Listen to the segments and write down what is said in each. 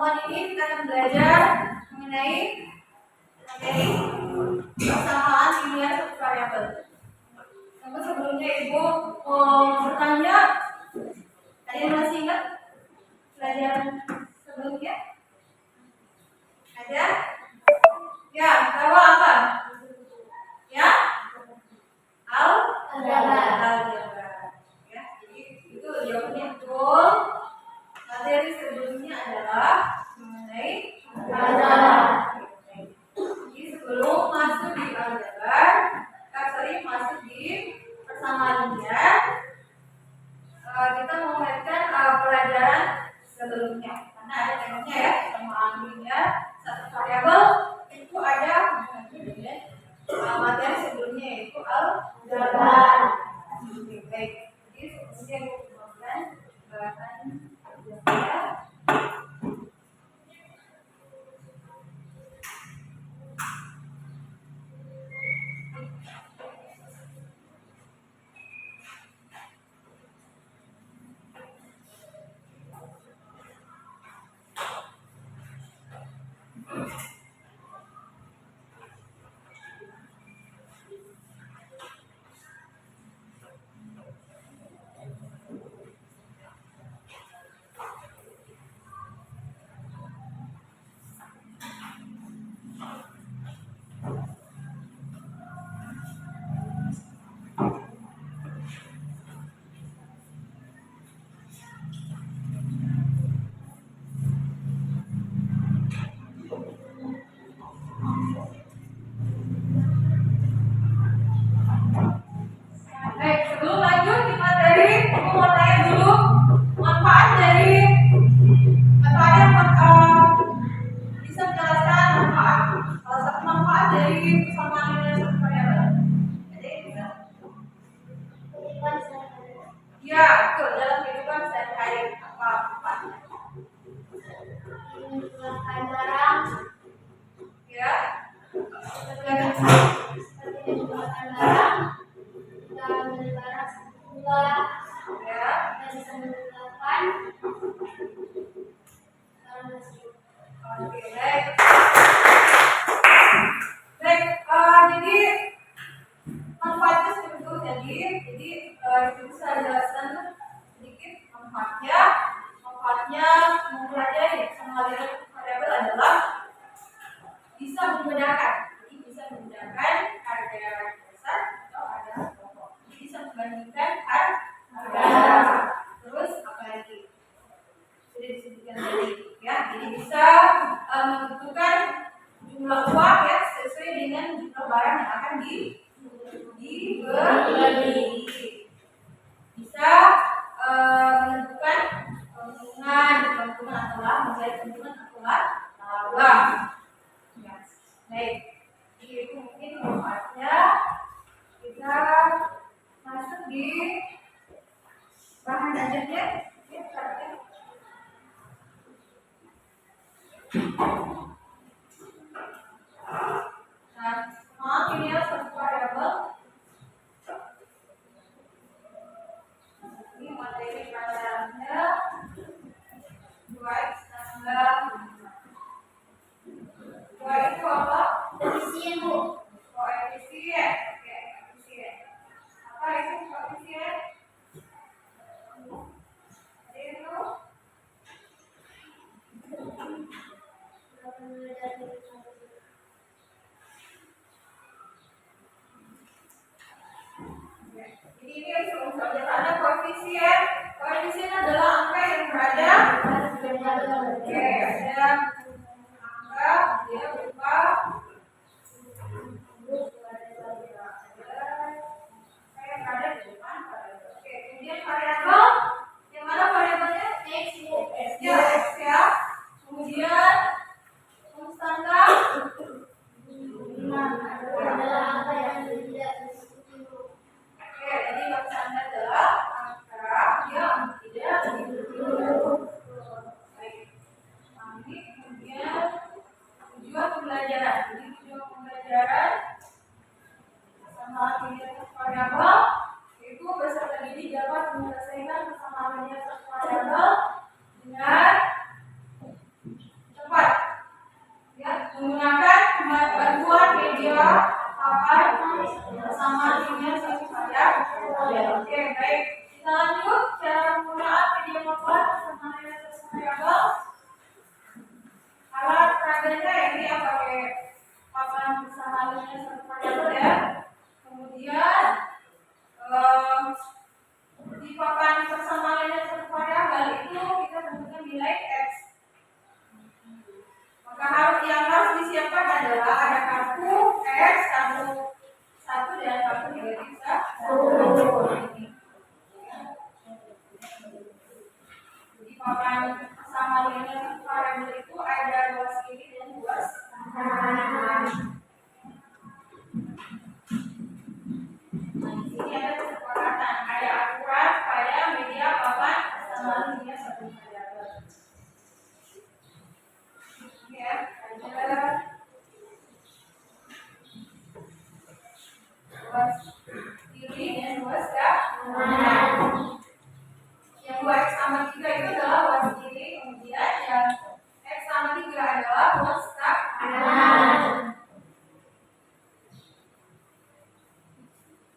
pertemuan ini kita akan belajar mengenai materi persamaan linear satu variabel. Namun sebelumnya Ibu bertanya, kalian masih ingat pelajaran sebelumnya? Ada? Ya, bahwa apa? Ya? Algebra. Ya, jadi itu jawabannya betul. Materi sebelumnya adalah mengenai algebra. Jadi sebelum masuk di algebra, masuk di persamaan linear, kita mengingatkan pelajaran sebelumnya. Karena ada temanya ya, persamaan linear satu variabel itu ada hubungannya dengan materi sebelumnya yaitu algebra. Baik, jadi sebelumnya kemudian bahan algebra. Sebelum lanjut di materi, aku mau tanya dulu manfaat dari atau ada bisa menjelaskan manfaat. Salah satu manfaat dari persamaan linear satu variabel. Ada yang bisa? Ya, betul. Dalam kehidupan sehari-hari apa manfaatnya? Mengumpulkan barang. Ya. Seperti mengumpulkan barang. Kita membeli barang sebuah. Ya. Kita bisa mengumpulkan barang tersebut. Oke, baik. Baik, jadi manfaatnya seperti itu. Jadi bisa jelaskan sedikit manfaatnya. Manfaatnya mempelajari persamaan linear variabel adalah bisa membedakan. Jadi bisa membedakan harga dasar atau harga pokok. Jadi bisa membandingkan harga. Terus apa lagi? Sudah disebutkan tadi, ya. Jadi bisa menentukan jumlah uang ya sesuai dengan jumlah barang yang akan dibeli. Bisa menentukan keuntungan adalah menjadi keuntungan adalah laba. Ya. Baik. Jadi itu mungkin manfaatnya. Kita masuk di bahan ajarnya. Ya, maaf ini ya satu variabel. Ini materi pelajarannya 2x tambah 2 itu apa? Koefisien, Bu. Koefisien. Oke, koefisien. Apa itu koefisien? Itu jadi ini harus unsur ada koefisien. Koefisien adalah angka yang berada oke, ada angka dia berupa kayak berada di depan variabel. Oke, kemudian variabel yang mana variabelnya X, Bu. ya x ya. Kemudian konstanta adalah angka yang tidak disebut. oke, jadi konstanta adalah angka yang tidak disebut. Baik. Nanti kemudian tujuan pembelajaran. Jadi tujuan pembelajaran sama linear variabel itu peserta didik dapat menyelesaikan persamaan linear variabel dengan yang harus disiapkan adalah ada kartu X, kartu 1 dan kartu negatif 1. Jadi papan sama dengan variabel itu ada luas kiri dan luas kanan. Nah, di sini ada kesepakatan, ada aturan pada media papan sama dengan satu variabel. Ya, ada luas kiri dan luas kanan. Yang 2x sama 3 itu adalah luas kiri, kemudian yang x sama 3 adalah luas kanan.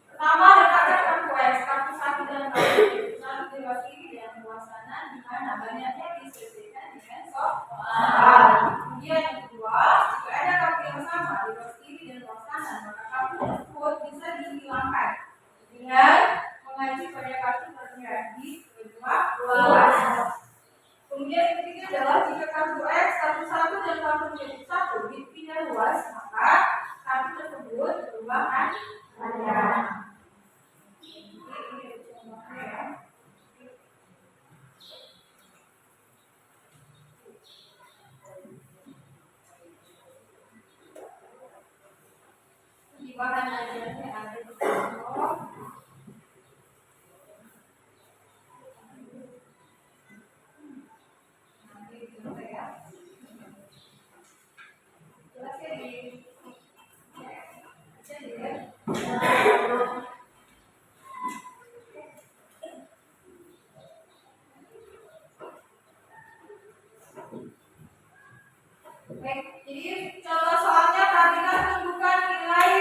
Pertama letakkan kartu x, kartu 1 dan kartu 1 di luas kiri dan luas kanan, di mana banyaknya disesuaikan dengan soal. Kemudian yang kedua, jika ada kartu yang sama di luas kiri dan luas kanan, maka kartu tersebut bisa dihilangkan dengan mengacu pada kartu terjadi kedua luas. Kemudian yang ketiga adalah jika kartu x, kartu 1 dan kartu negatif 1 dipindah luas, maka kartu tersebut berubah panjang. Di bahan ajarnya ada di bawah. Nanti gitu ya. Jelas ya Baik, jadi contoh soalnya perhatikan tentukan nilai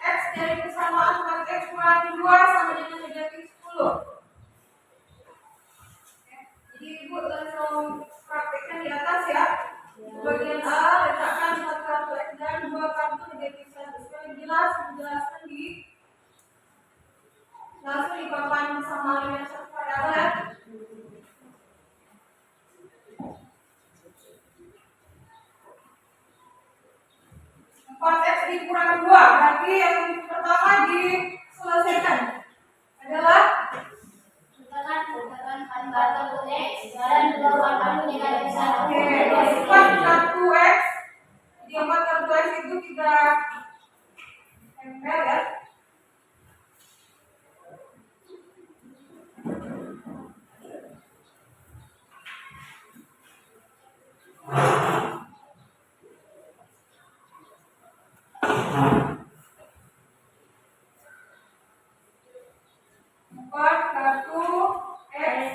x dari persamaan mat x kurangi 2 sama dengan negatif 10. Jadi ibu langsung praktekkan di atas ya. Bagian A letakkan 4 kartu x dan 2 kartu negatif 1. Supaya jelas menjelaskan langsung di papan persamaan yang satu variabel. 4x dikurangi 2, berarti yang pertama diselesaikan adalah Letakkan 4 kartu x dan 2 kartu negatif 1. Masukkan kartu x. Jadi 4 kartu x itu kita tempel ya. Kartu X.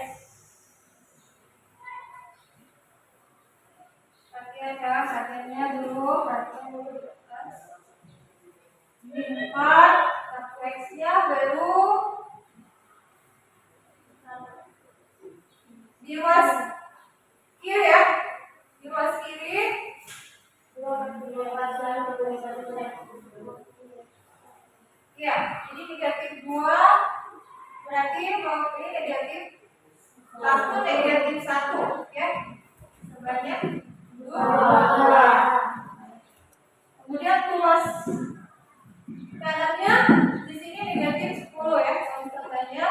Bagiannya dulu, kartunya dulu di atas. Ini 4, kartu X-nya baru di luas kiri ya. Di luas kiri. Ya, ini negatif 2. Berarti kalau ini negatif 1 negatif 1 ya. Sebanyak 2. Kemudian luas kanannya di sini negatif 10 ya. Contohnya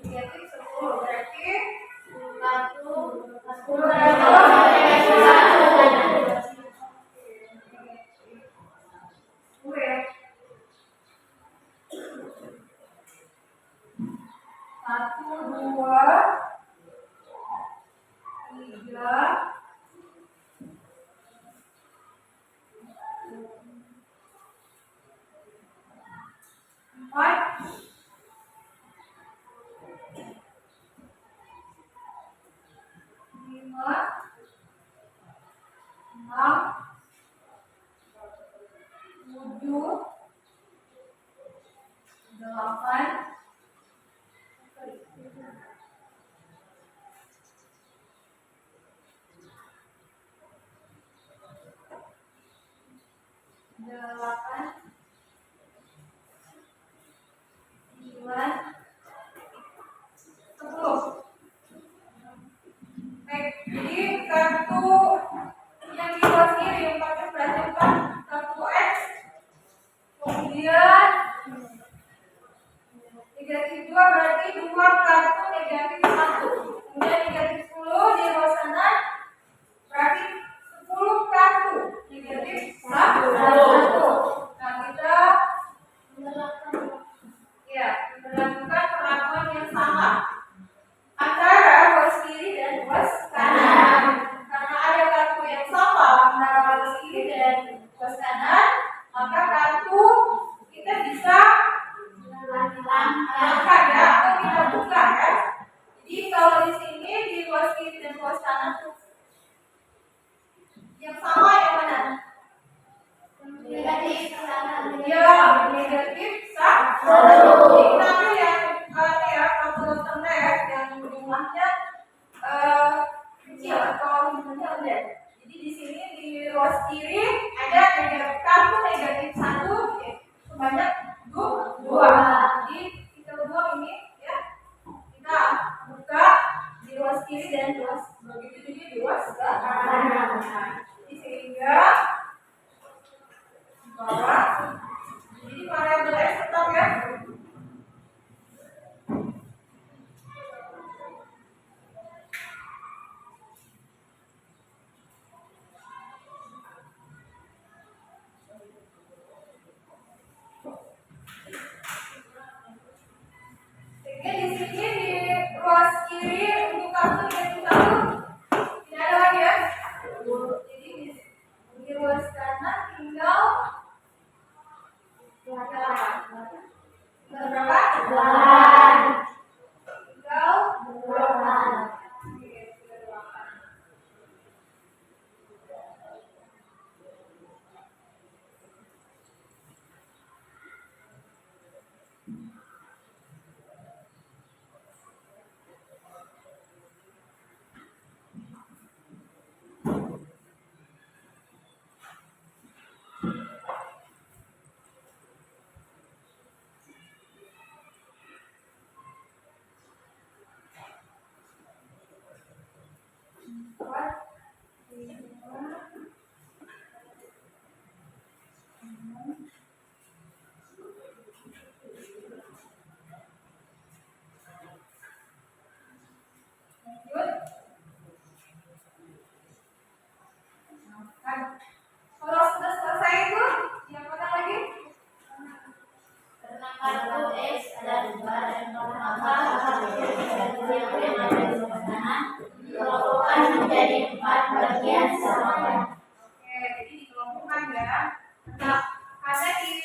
negatif 10 berarti 10 adalah negatif 1 ya. 1, 2, 3, 4, 5, 6, 7, 8, 9, 10. Baik, jadi kartu yang di luar kiri Yang sama yang mana? Negatif sama Ya, negatif satu. Kenapa yang ya kalau tengah ya yang jumlahnya kecil atau rendah? Jadi di sini di ruas kiri ada kartu negatif satu sebanyak dua. Jadi kita buang ini ya. Kita buka di ruas kiri dan ruas begitu juga di ruas kanan. Jadi sehingga di bawah. Jadi variabel x tetap ya. Sehingga di sini di ruas kiri untuk kartu negatif satu tidak ada lagi ya. Jadi di ruas kanan tinggal berapa? Tinggal 8. Kalau sudah selesai itu, yang mana lagi? karena kartu X ada 2 dan maka yang ada di sebelah kanan dikelompokkan menjadi 4 bagian sama. Oke, jadi dikelompokkan ya. Nah, karena di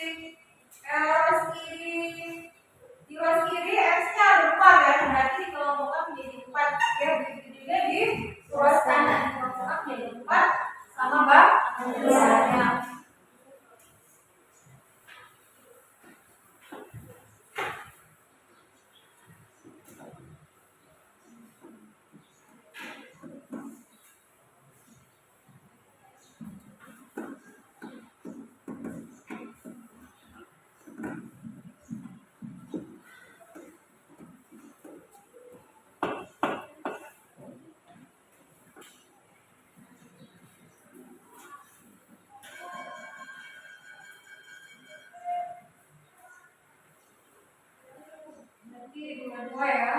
ruas kiri X-nya ada 4 ya, berarti dikelompokkan menjadi 4 ya. Begitu juga di ruas kanan dikelompokkan menjadi 4 sama bagiannya. Berarti dua-dua ya.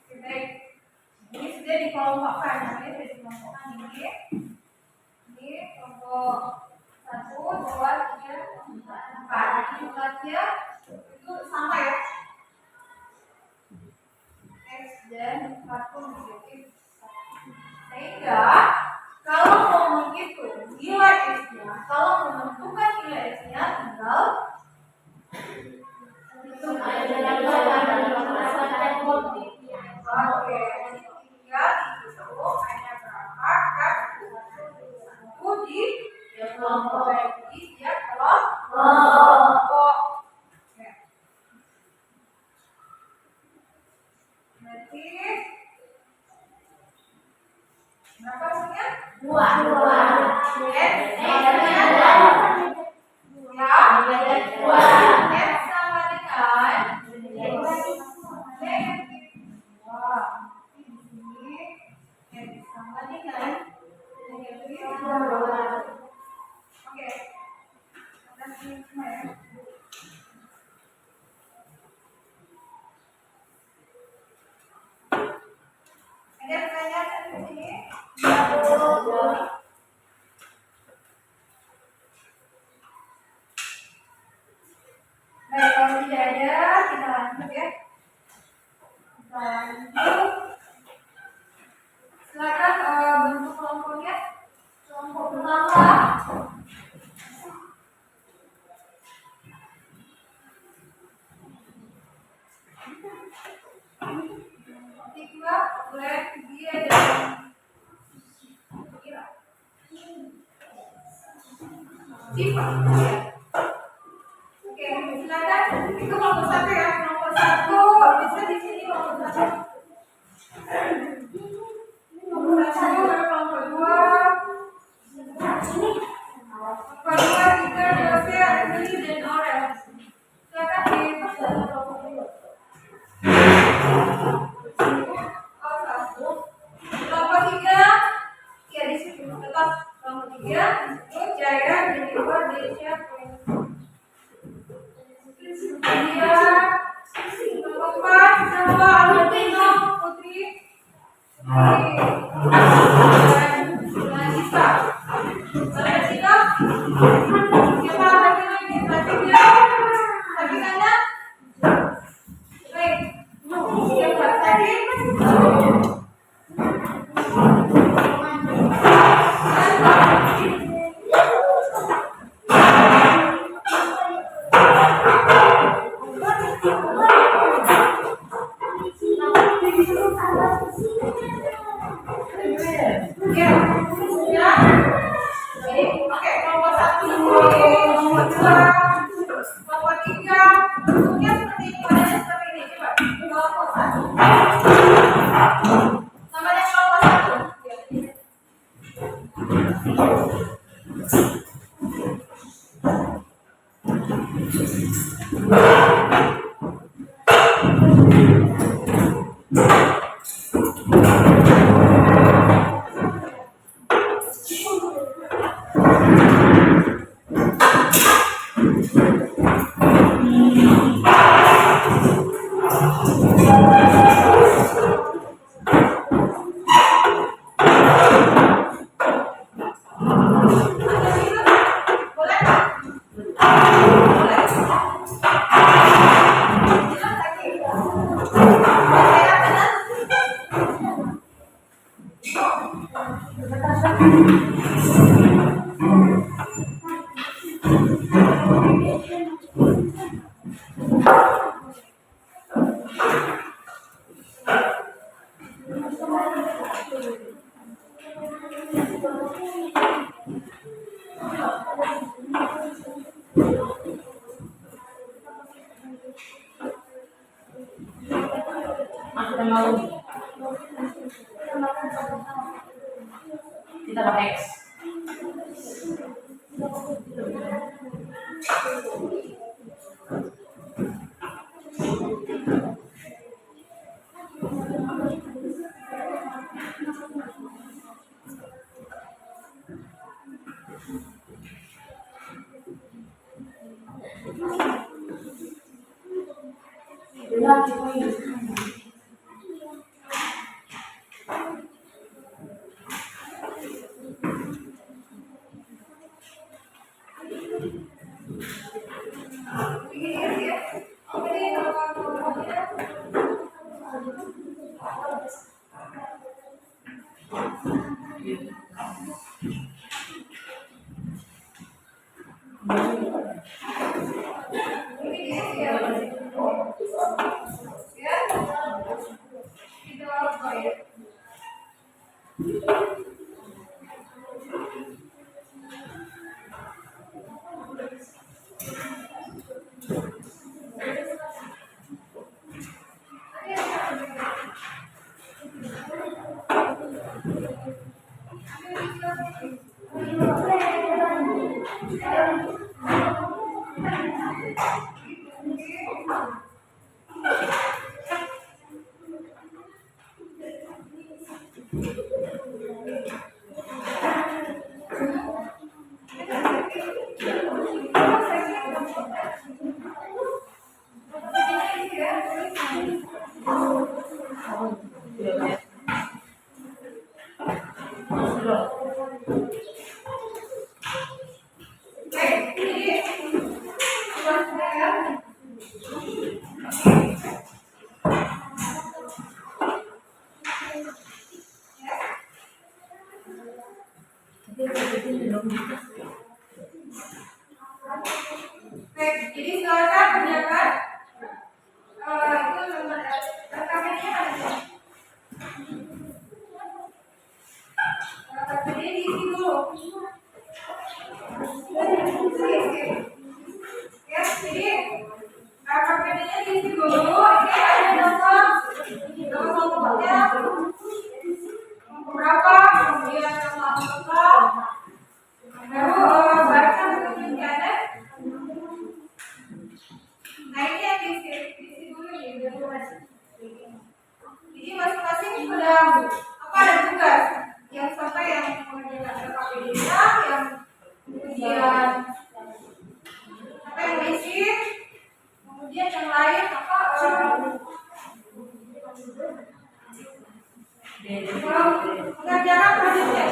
Oke, baik. Ini sudah dikelompokkan, namanya sudah dikelompokkan ini. Ini kelompok 1, 2, 3, 4. Ini jumlahnya itu sama ya. X dan 4 pun negatif 1. Sehingga kalau mau menghitung nilai X-nya, kalau mau menentukan nilai X-nya tinggal hitung aja dari oke, tinggal dihitung hanya berapa kartu satu di kelompok di setiap kelompok. Oke. Berarti berapa hasilnya? 2. X sama dengan 2. X sama dengan negatif 2. Di sini X sama dengan negatif 2. Oke. Kita sini semua ya. Ada pertanyaan di sini? Baik, kalau tidak ada, kita lanjut ya. Kita lanjut. boleh dia dan sifat. Oke, silakan. Itu nomor 1 ya. Nomor 1 bisa di sini nomor 1. Nomor 1, nomor 2. Nomor 2, 3, Jose, Emily, dan Aurel. Silakan di nomor 3, ya di situ tetap nomor 3, itu Jaya, Jennifer, Desya, Dia, nomor 4, Jawa, Albertino, Putri, dan Nisa. Valentina, siapa lagi lagi? Valentina, lagi mana? Baik, siapa tadi? Ya, ya. Baik, oke, nomor 1, nomor 2, nomor 3, bentuknya seperti ini, wadahnya seperti ini. Coba, nomor 1. Namanya nomor 1. Ya. Kita pakai X. Baik, jadi silakan penjaga itu rekamannya ada. Jadi diisi dulu. Ya, jadi KPD-nya diisi dulu. Ini ada nama kelompoknya berapa, kemudian nama anggota, baru baca penelitiannya. Nah ini yang diisi dulu nih, jadi masing-masing sudah apa ada tugas yang sampai yang mengerjakan KPD-nya, yang kemudian apa yang diisi, kemudian yang lain apa mengerjakan proyeknya.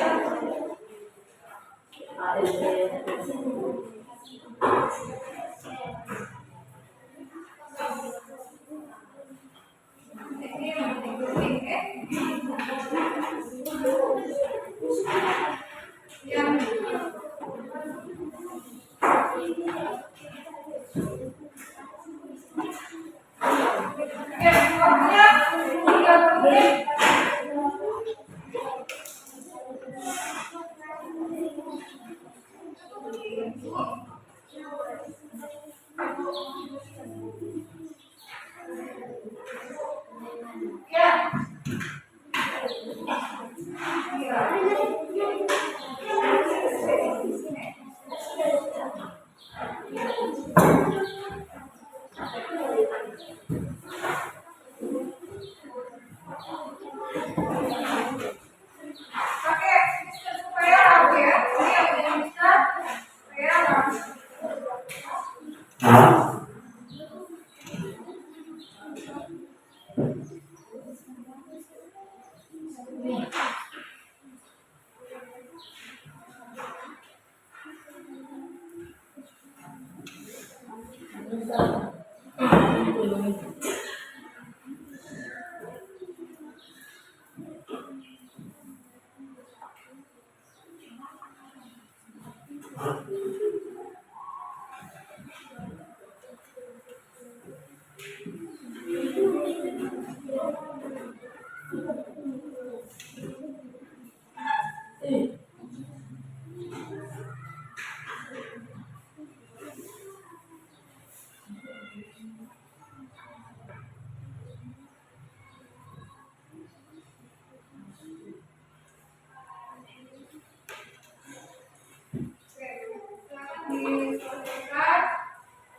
Diselesaikan.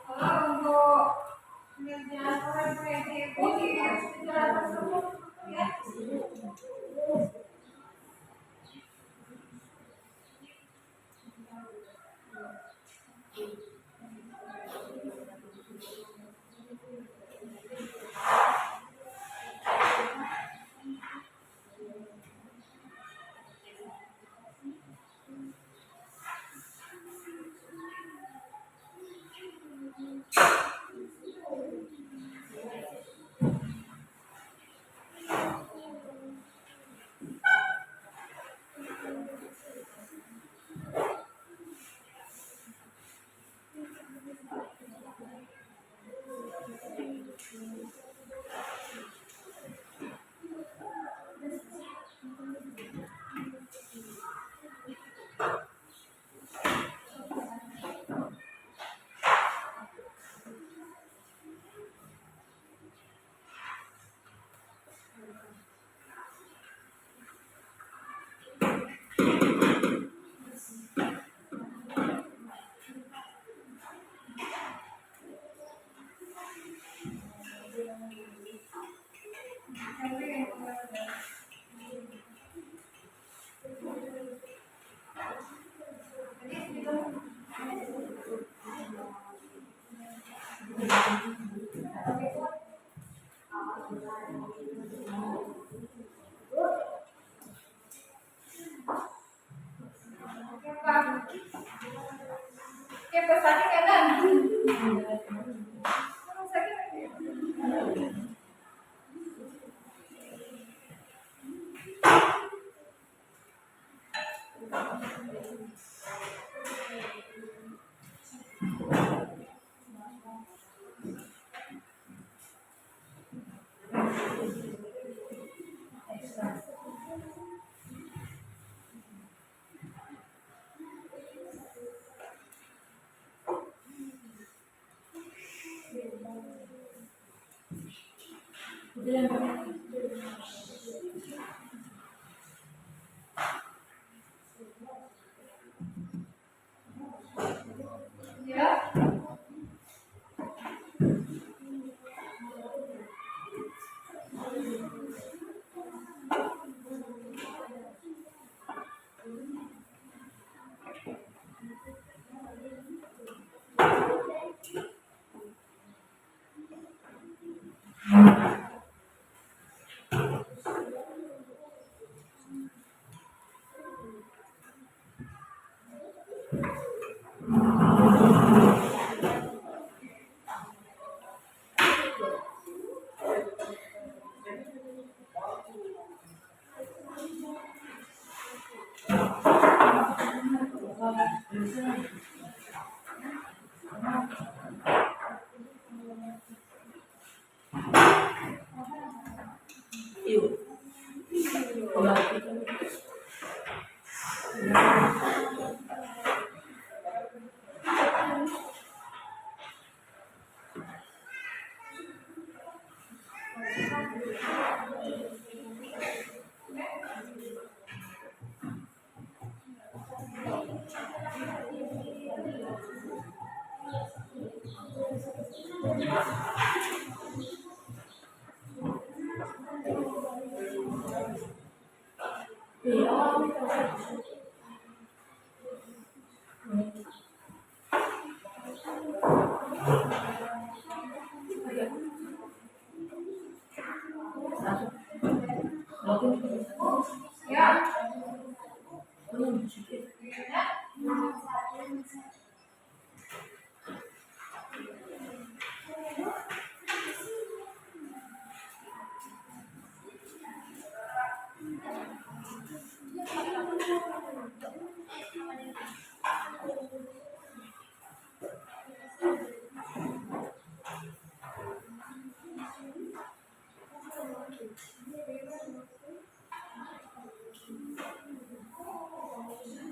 Kalau untuk pengerjaan proyek itu di sejarah tersebut ya. Oke, pesannya kanan. Ya. Ya.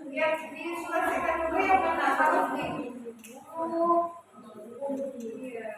Ya, diselesaikan dulu yang mana harus di. Oh, iya.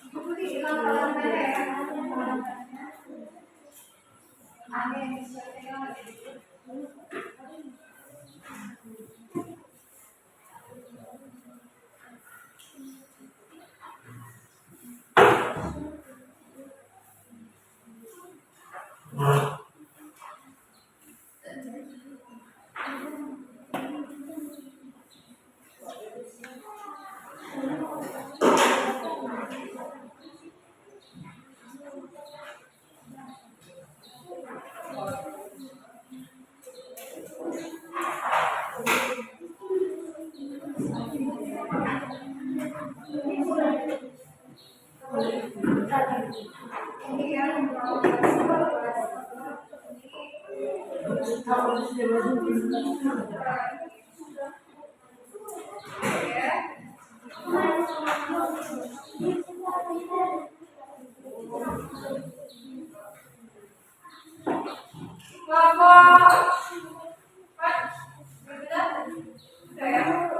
Itu hilang kalangannya ya. Aneh, misalnya ini yang Bapak, Pak, sudah ya?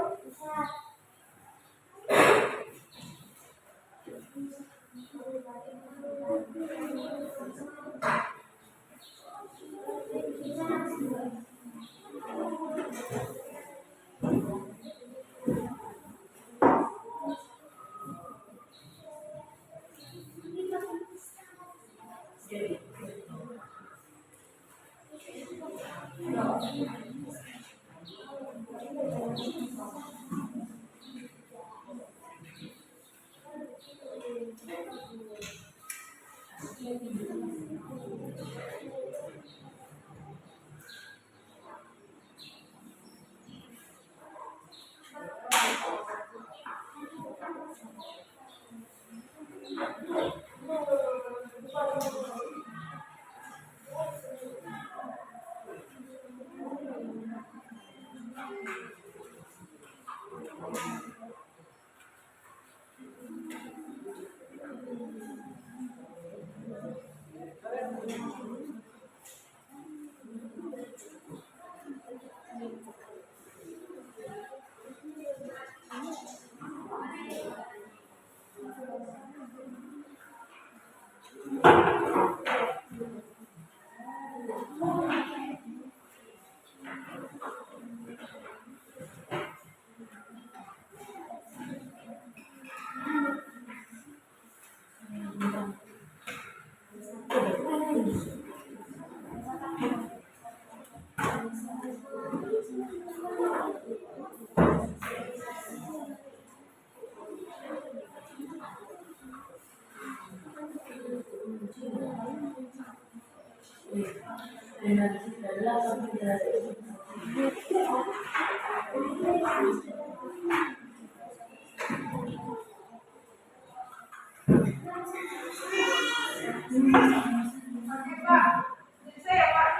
Oke Pak, bisa ya Pak?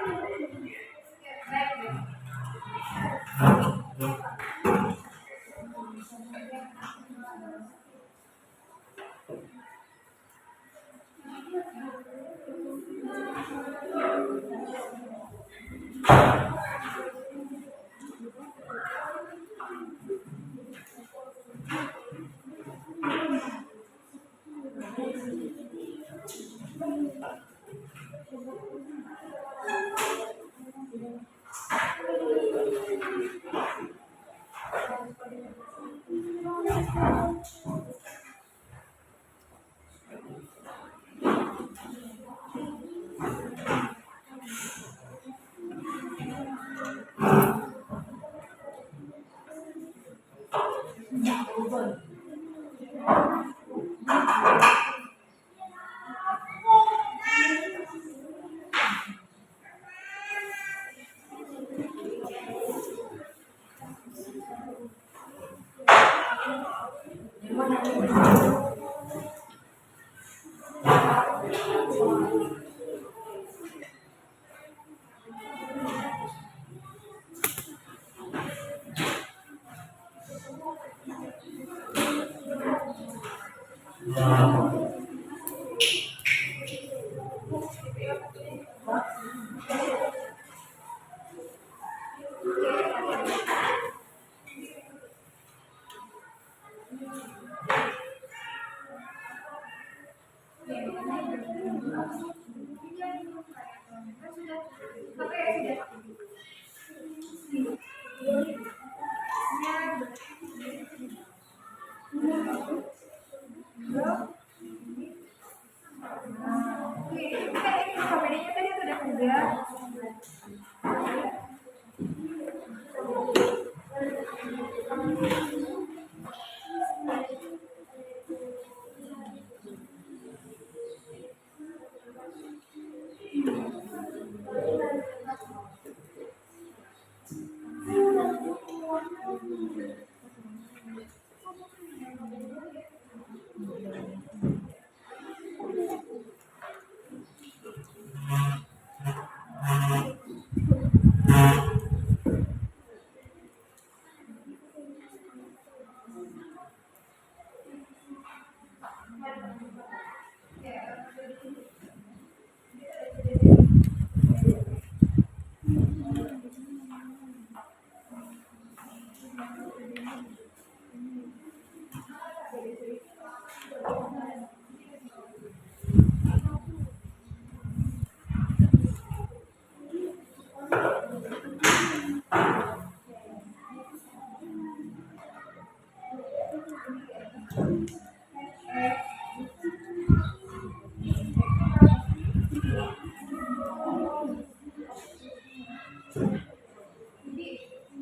Baik.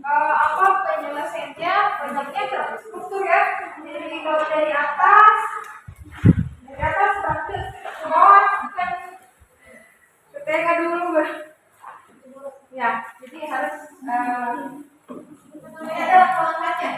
Apa penyelesaiannya banyaknya terstruktur ya. Jadi kalau dari atas berarti ke bawah kan ketika dulu ya, jadi harus ini ada pelengkapnya.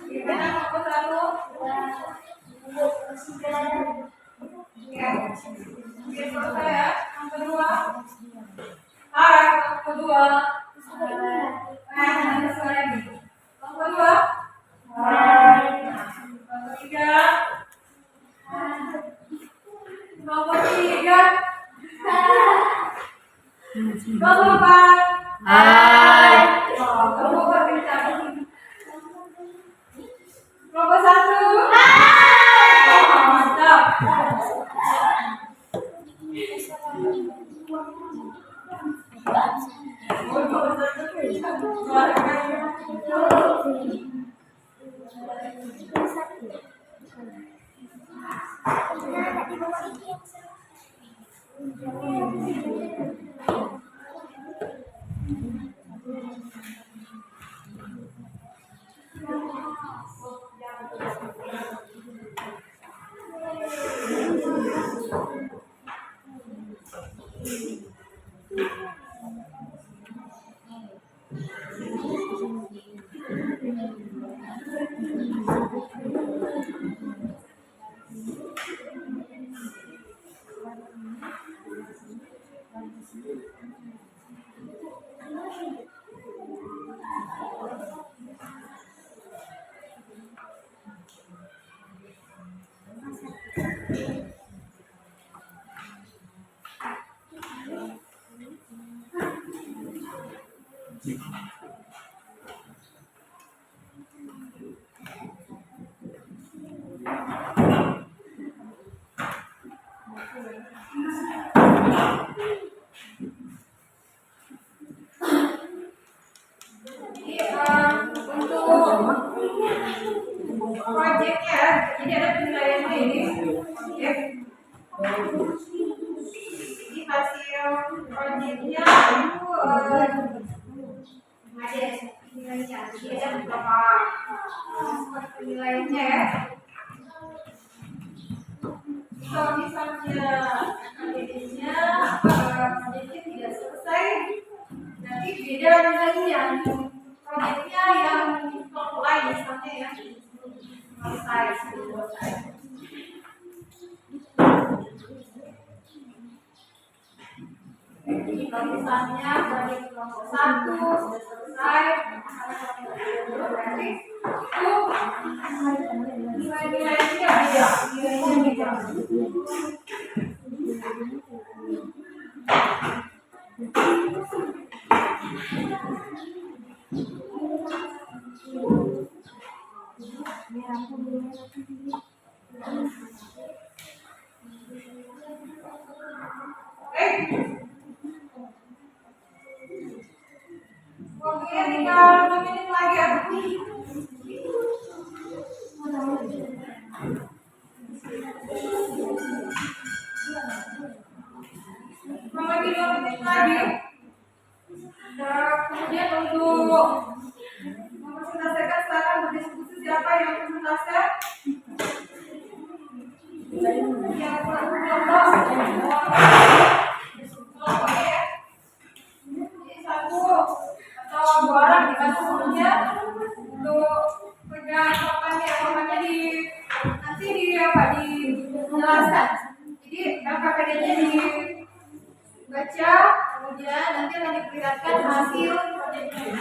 Gimana nomor satu? Ya. Oke, selesai ya. Yang kedua. Hai, yang kedua. Yang kedua. Yang kedua. Yang ketiga. Nomor tiga. Nomor empat. Hai. Nomor empat bintang. Nomor satu. Mantap. Untuk proyeknya, jadi ada penilaiannya ini. Oke. Jadi hasil proyeknya itu ada nilainya. Jadi ada beberapa penilaiannya ya. Kalau misalnya proyeknya tidak selesai, nanti beda nilainya. Proyeknya yang kelompok lain misalnya ya selesai. Jadi kalau misalnya proyek kelompok satu sudah selesai, berarti itu nilai-nilainya beda. Oke, tinggal 2 menit lagi ya. Lagi 2 menit lagi. Kemudian untuk mempresentasikan sekarang berdiskusi siapa yang presentasi? Yang kelompok ya. Jadi satu atau dua orang dibantu gurunya untuk pegang papannya di nanti di apa dijelaskan. Jadi LKPD-nya dibaca, kemudian nanti akan diperlihatkan hasil proyeknya.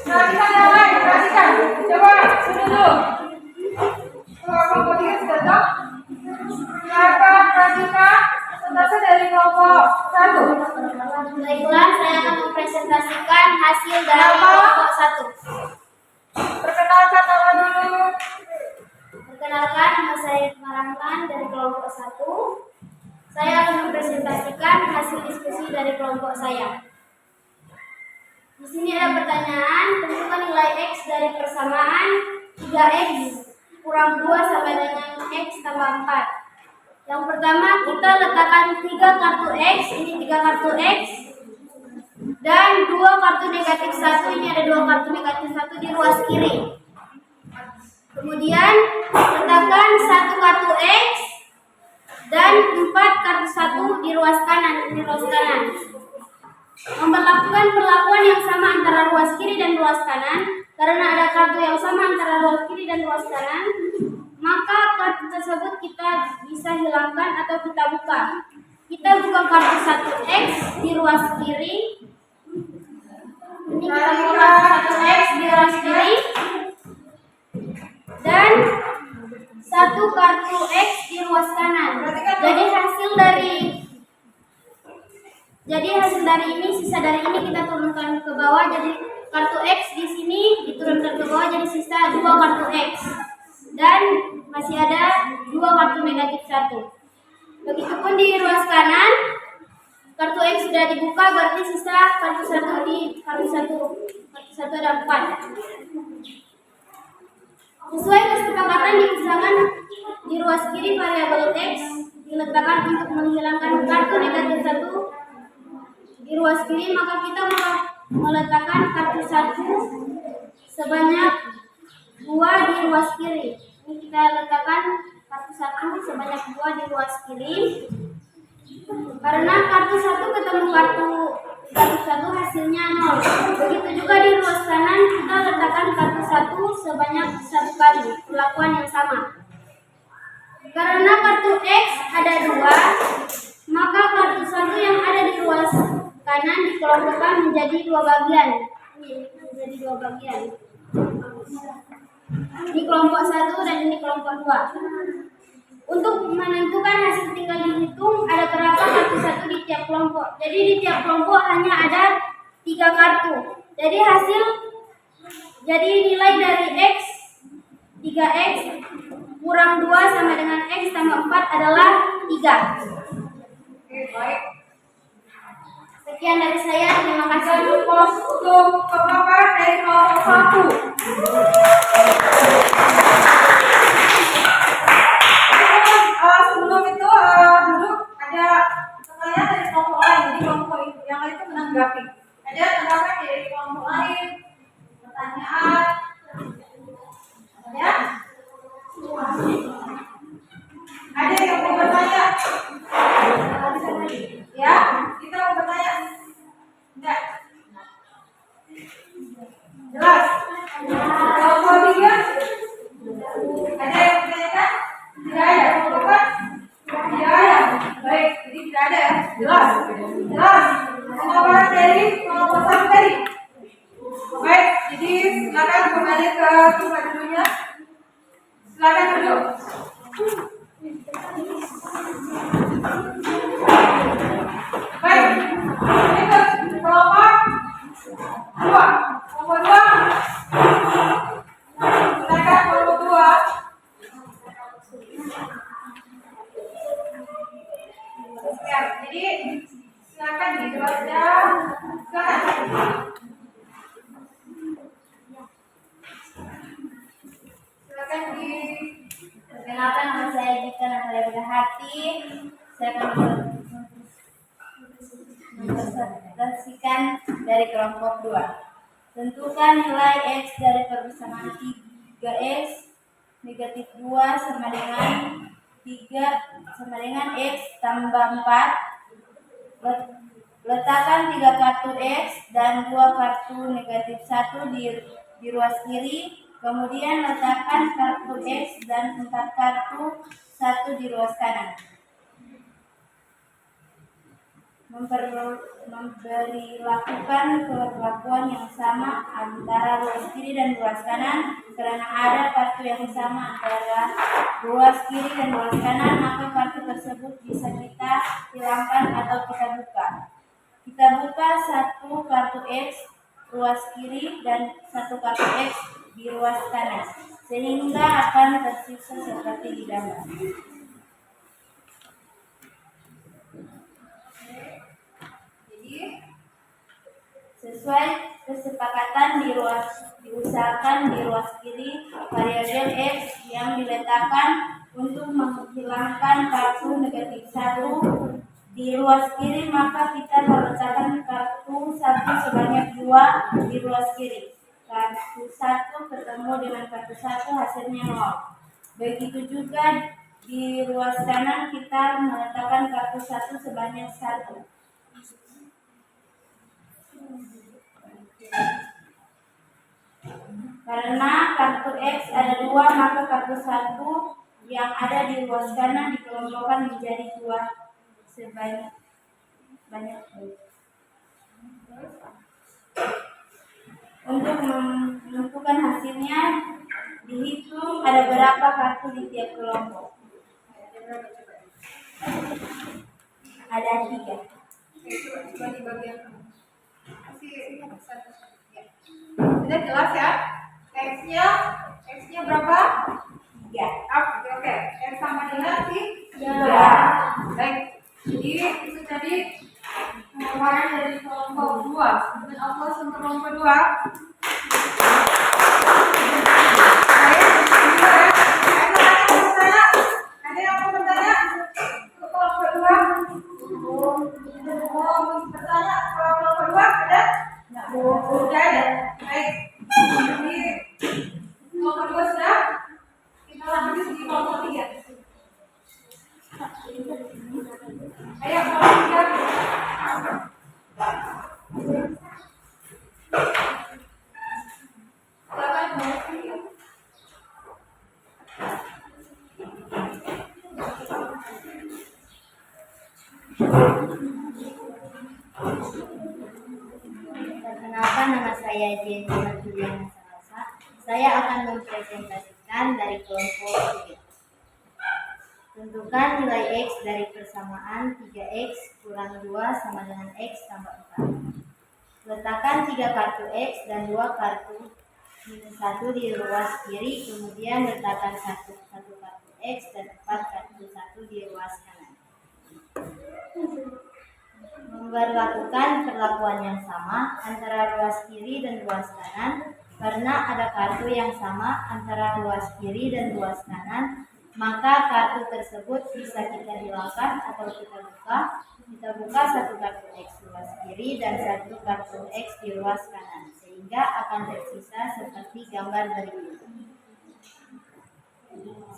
Perhatikan yang lain, perhatikan. Coba dulu. Kelompok 3 sudah tahu? Silakan perhatikan persentase dari kelompok 1. Baiklah, saya akan mempresentasikan hasil dari kelompok 1. Perkenalkan nama dulu. Perkenalkan, nama saya Marahman dari kelompok 1. Saya akan mempresentasikan hasil diskusi dari kelompok saya. Di sini ada pertanyaan, tentukan nilai X dari persamaan 3X kurang 2 sampai dengan X tambah 4. Yang pertama, kita letakkan 3 kartu X, ini 3 kartu X, dan 2 kartu negatif 1, ini ada 2 kartu negatif 1 di ruas kiri. Kemudian, letakkan 1 kartu X, dan 4 kartu 1 di ruas kanan, ini ruas kanan. Memperlakukan perlakuan yang sama antara ruas kiri dan ruas kanan. Karena ada kartu yang sama antara ruas kiri dan ruas kanan, maka kartu tersebut kita bisa hilangkan atau kita buka. Kita buka kartu 1X di ruas kiri. Ini kita buka kartu 1X di ruas kiri. Dan satu kartu X di ruas kanan. Jadi hasil dari ini, sisa dari ini kita turunkan ke bawah. Jadi kartu X di sini diturunkan ke bawah, jadi sisa 2 kartu X. Dan masih ada 2 kartu negatif 1. Begitupun di ruas kanan, kartu X sudah dibuka, berarti sisa kartu 1 di kartu 1 ada 4. Sesuai kesepakatan diusahakan di ruas kiri variabel X diletakkan untuk menghilangkan kartu negatif 1 di ruas kiri, maka kita meletakkan kartu 1 sebanyak 2 di ruas kiri. Ini kita letakkan kartu 1 sebanyak 2 di ruas kiri. Karena kartu 1 ketemu kartu 1 hasilnya 0. Begitu juga di ruas kanan kita letakkan kartu 1 sebanyak 1 kali, perlakuan yang sama. Karena kartu X ada 2, maka kartu 1 yang ada di ruas kanan dikelompokkan menjadi 2 bagian. Menjadi 2 bagian. Ini kelompok 1 dan ini kelompok 2. Untuk menentukan hasil tinggal dihitung ada berapa kartu 1 di tiap kelompok. Jadi di tiap kelompok hanya ada 3 kartu. Jadi nilai dari X 3X kurang 2 sama dengan X tambah 4 adalah 3. Oke, baik. Sekian dari saya, terima kasih. Untuk pemaparan dari kelompok 1. Sebelum itu dulu ada pertanyaan dari kelompok lain. Jadi kelompok yang lain itu menanggapi. Ada tanggapan dari kelompok lain, pertanyaan. Ada? Ada yang mau bertanya? Ya, kita mau bertanya. Enggak. Jelas? Kelompok 3? Ada yang bertanyakan? Tidak ada. Kelompok 4? Tidak ada. Baik, jadi tidak ada ya. Jelas? Jelas? Pemaparan dari kelompok 1 tadi. Baik, jadi silakan kembali ke tempat duduknya. Silakan duduk. Baik, itu kelompok 2. Kelompok 2. Silakan kelompok 2. Ya, jadi silakan dibaca. Silakan. Silakan di. Perkenalkan, nama saya Gita Natalia Hati. Saya akan mempresentasikan dari kelompok 2. Tentukan nilai X dari persamaan 3X negatif 2 sama dengan 3 sama dengan X tambah 4. Letakkan 3 kartu X dan 2 kartu negatif 1 di ruas kiri. Kemudian letakkan kartu X dan 4 kartu 1 di ruas kanan. Lakukan perlakuan yang sama antara ruas kiri dan ruas kanan. Karena ada kartu yang sama antara ruas kiri dan ruas kanan, maka kartu tersebut bisa kita hilangkan atau kita buka. Kita buka 1 kartu X ruas kiri dan 1 kartu X di ruas kanan, sehingga akan tersisa seperti di gambar. Jadi sesuai kesepakatan diusahakan di ruas kiri variabel X yang diletakkan untuk menghilangkan kartu negatif 1 di ruas kiri, maka kita meletakkan kartu 1 sebanyak 2 di ruas kiri. Kartu 1 ketemu dengan kartu 1 hasilnya 0. Begitu juga di ruas kanan kita meletakkan kartu 1 sebanyak 1. Karena kartu X ada 2, maka kartu 1 yang ada di ruas kanan dikelompokkan menjadi 2 sebanyak Untuk menentukan hasilnya, dihitung ada berapa kartu di tiap kelompok. Ada 3. Coba di bagian sudah jelas ya? X-nya berapa? 3. Oke. X sama dengan 3. Baik. Jadi itu tadi pengeluaran dari kelompok 2 dan aplaus untuk kelompok 2. Ada yang mau bertanya? Untuk kelompok 2? Mau bertanya kalau kelompok 2 ada? Tidak ada. Baik. Jadi kelompok 2 sudah. Kita lanjut di kelompok 3. Ayo kelompok 3. Perkenalkan, nama saya Jenny Marjuliana Salasa. Saya akan mempresentasikan dari kelompok 3. Tentukan nilai X dari persamaan 3X kurang 2 sama dengan X tambah 4. Letakkan 3 kartu X dan 2 kartu minus 1 di ruas kiri, kemudian letakkan 1 kartu X dan 4 kartu 1 di ruas kanan. Memberlakukan perlakuan yang sama antara ruas kiri dan ruas kanan. Karena ada kartu yang sama antara ruas kiri dan ruas kanan, maka kartu tersebut bisa kita hilangkan atau kita buka. Kita buka 1 kartu X ruas kiri dan 1 kartu X di ruas kanan, sehingga akan tersisa seperti gambar berikut.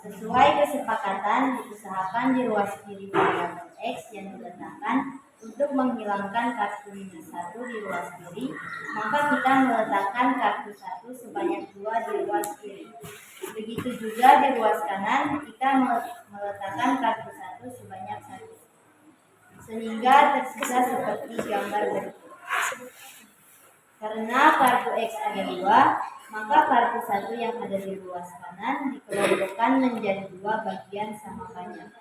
Sesuai kesepakatan, diusahakan di ruas kiri variabel X yang diletakkan. Untuk menghilangkan kartu minus 1 di ruas kiri, maka kita meletakkan kartu 1 sebanyak 2 di ruas kiri. Begitu juga di ruas kanan, kita meletakkan kartu 1 sebanyak 1. Sehingga tersisa seperti gambar berikut. Karena kartu X ada 2, maka kartu 1 yang ada di ruas kanan dikelompokkan menjadi 2 bagian sama banyak.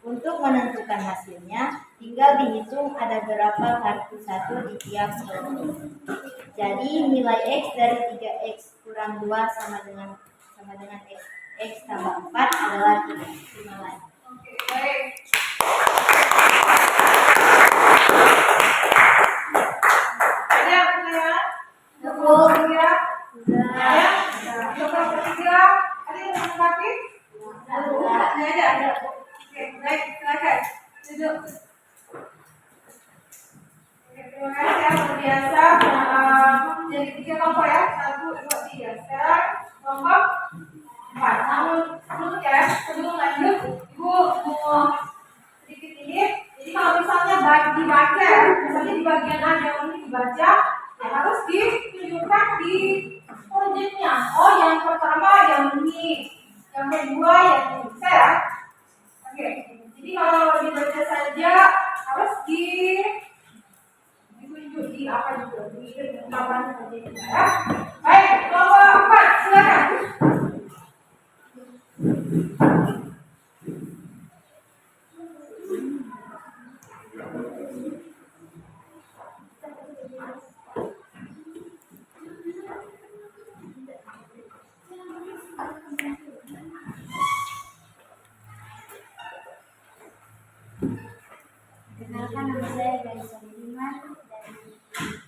Untuk menentukan hasilnya, tinggal dihitung ada berapa kartu 1 di tiap kelompok. Jadi nilai X dari 3X kurang 2 sama dengan X tambah 4 adalah 3. Terima kasih. Baik. Ada yang pertanyaan? Kelompok 3? Ada? Kelompok 3? Ada yang menanggapi? Tidak ada. Oke, baik, silakan. Duduk. Oke, terima kasih ya, luar biasa. Jadi 3 kelompok ya, 1, 2, 3. Sekarang kelompok 4. Namun sebelum lanjut, Ibu mau sedikit ini. Jadi kalau misalnya dibaca, misalnya di bagian A yang ini dibaca, ya harus ditunjukkan di proyeknya. Oh, yang pertama yang ini, yang kedua yang ini. Bisa ya? Oke, jadi kalau dibaca saja harus ditunjuk di apa juga, di ungkapan saja ya. Baik, kelompok 4, silakan. Perkenalkan, nama saya Gaisa Budiman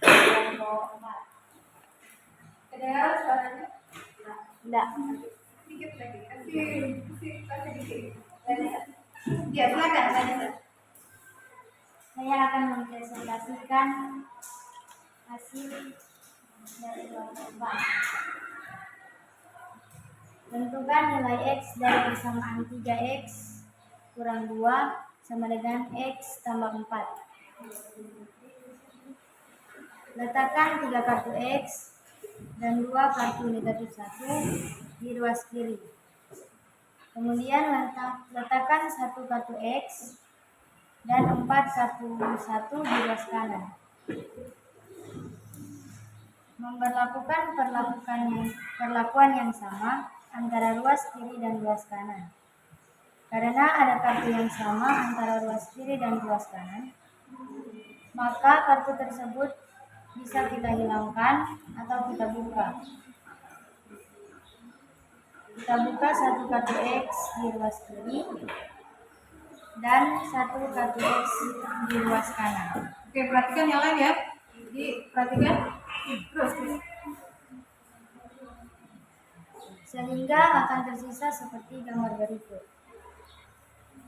dari kelompok 4. Kedengaran suaranya? Enggak. Sedikit lagi, kasih dikit. Ya, silakan, lanjut. Saya akan mempresentasikan hasil dari kelompok 4. Tentukan nilai X dari persamaan 3X kurang 2 sama dengan X tambah 4. Letakkan 3 kartu X dan 2 kartu negatif 1 di ruas kiri. Kemudian letakkan 1 kartu X dan 4 kartu 1 di ruas kanan. Memperlakukan perlakuan yang sama antara ruas kiri dan ruas kanan. Karena ada kartu yang sama antara ruas kiri dan ruas kanan, maka kartu tersebut bisa kita hilangkan atau kita buka. Kita buka 1 kartu X di ruas kiri dan 1 kartu X di ruas kanan. Oke, perhatikan yang lain ya. Jadi perhatikan. Terus. Sehingga akan tersisa seperti gambar berikut.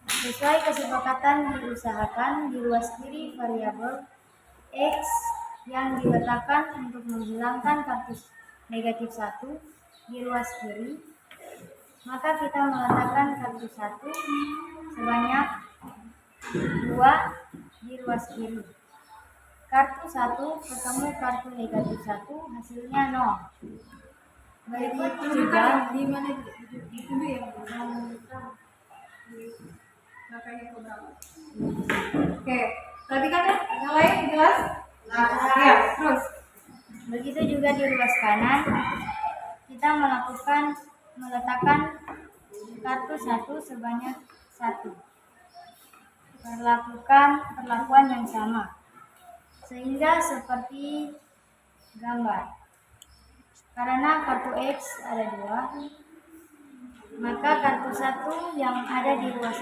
Sesuai kesepakatan diusahakan di ruas kiri variabel X yang diletakkan untuk menghilangkan kartu negatif 1 di ruas kiri, maka kita meletakkan kartu 1 sebanyak 2 di ruas kiri. Kartu 1 ketemu kartu negatif 1, hasilnya 0. Begitu juga Di mana itu ya? Oke, perhatikan ya. Yang lain jelas? Ya, terus. begitu juga di ruas kanan, kita meletakkan kartu 1 sebanyak 1. Perlakuan yang sama, sehingga seperti gambar. Karena kartu X ada 2, maka kartu 1 yang ada di ruas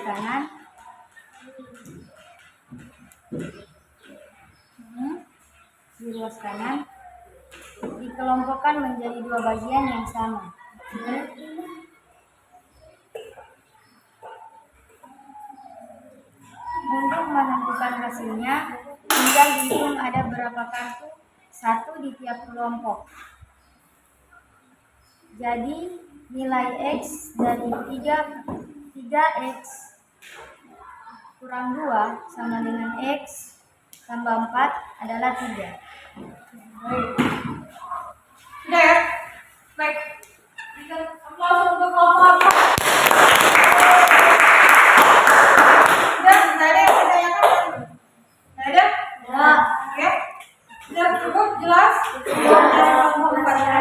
kanan dikelompokkan menjadi 2 bagian yang sama. Untuk menentukan hasilnya, tinggal dihitung ada berapa kartu 1 di tiap kelompok. Jadi nilai X dari 3X kurang 2 sama dengan X tambah 4 adalah 3. Udah ya? Baik. Kita langsung untuk kelompok. Udah, nggak ada yang ditanyakan? Nggak ada? Ya. Oke. Sudah cukup jelas?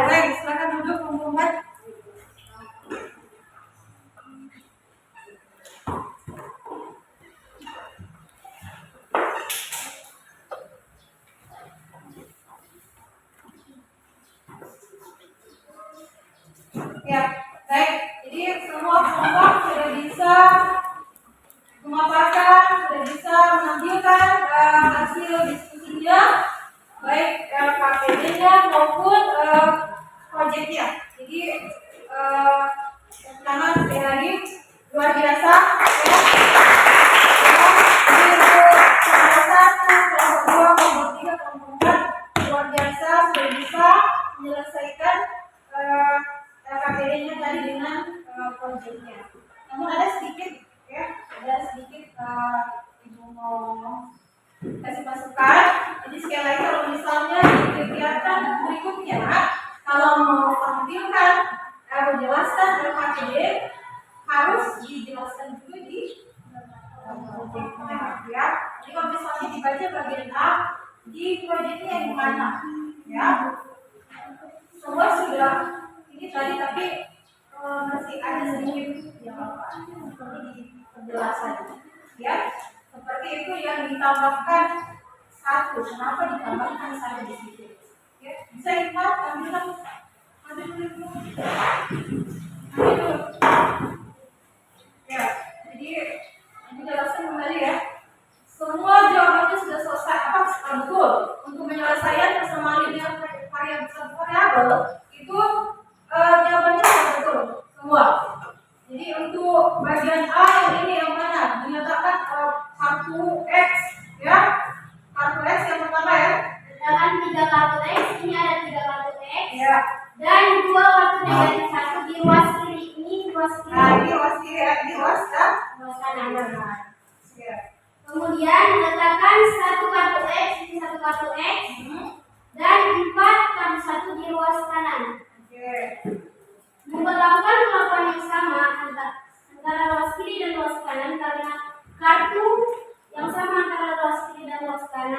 Baik, silakan duduk kelompok 4. Ya, baik. Jadi semua kelompok sudah bisa memaparkan, sudah bisa menampilkan hasil diskusinya, baik KPD-nya maupun proyeknya. Jadi pertama sekali lagi luar biasa ya. Kelompok 2, kelompok 3, kelompok 4 luar biasa sudah bisa menyelesaikan KPD-nya tadi dengan proyeknya. Namun ada sedikit ibu mau kasih masukan. Jadi sekali lagi kalau misalnya di kegiatan berikutnya kalau mau tampilkan menjelaskan KPD harus dijelaskan juga di proyeknya ya. Jadi kalau misalnya dibaca bagian A di proyeknya yang mana ya. Semua sudah ini tadi tapi masih ada sedikit yang seperti di penjelasan ya, seperti itu yang ditambahkan 1. Kenapa ditambahkan 1 di situ ya? Bisa kita ambil dulu ya. Jadi menjelaskan kembali ya, semua jawabannya sudah selesai apa betul untuk penyelesaian persamaan linear variabel itu jawabannya sudah betul semua. Jadi untuk bagian A yang ini yang mana dinyatakan kartu X ya, kartu X yang pertama ya. Sedangkan 3 kartu X, ini ada 3 kartu X Ya. dan 2 kartu negatif 1 di ruas kiri. Ini ruas kiri. Nah ini ruas kiri, di ruas kanan. Ya. Kemudian letakkan 1 kartu X, ini 1 kartu X dan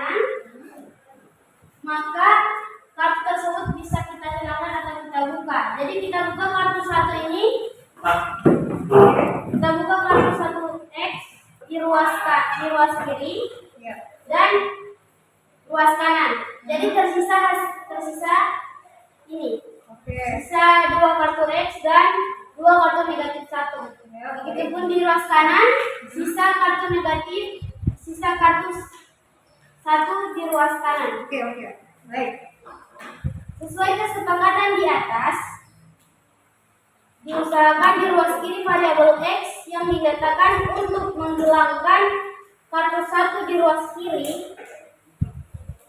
kanan, maka kartu tersebut bisa kita silakan atau kita buka. Jadi kita buka kartu 1 ini, kita buka kartu 1X di ruas kiri dan ruas kanan. Jadi tersisa ini. Sisa 2 kartu X dan 2 kartu negatif 1. Begitupun di ruas kanan, sisa kartu 1 di ruas kanan. Oke. Baik. Sesuai kesepakatan di atas, diusahakan di ruas kiri variabel X yang diletakkan untuk menghilangkan kartu 1 di ruas kiri.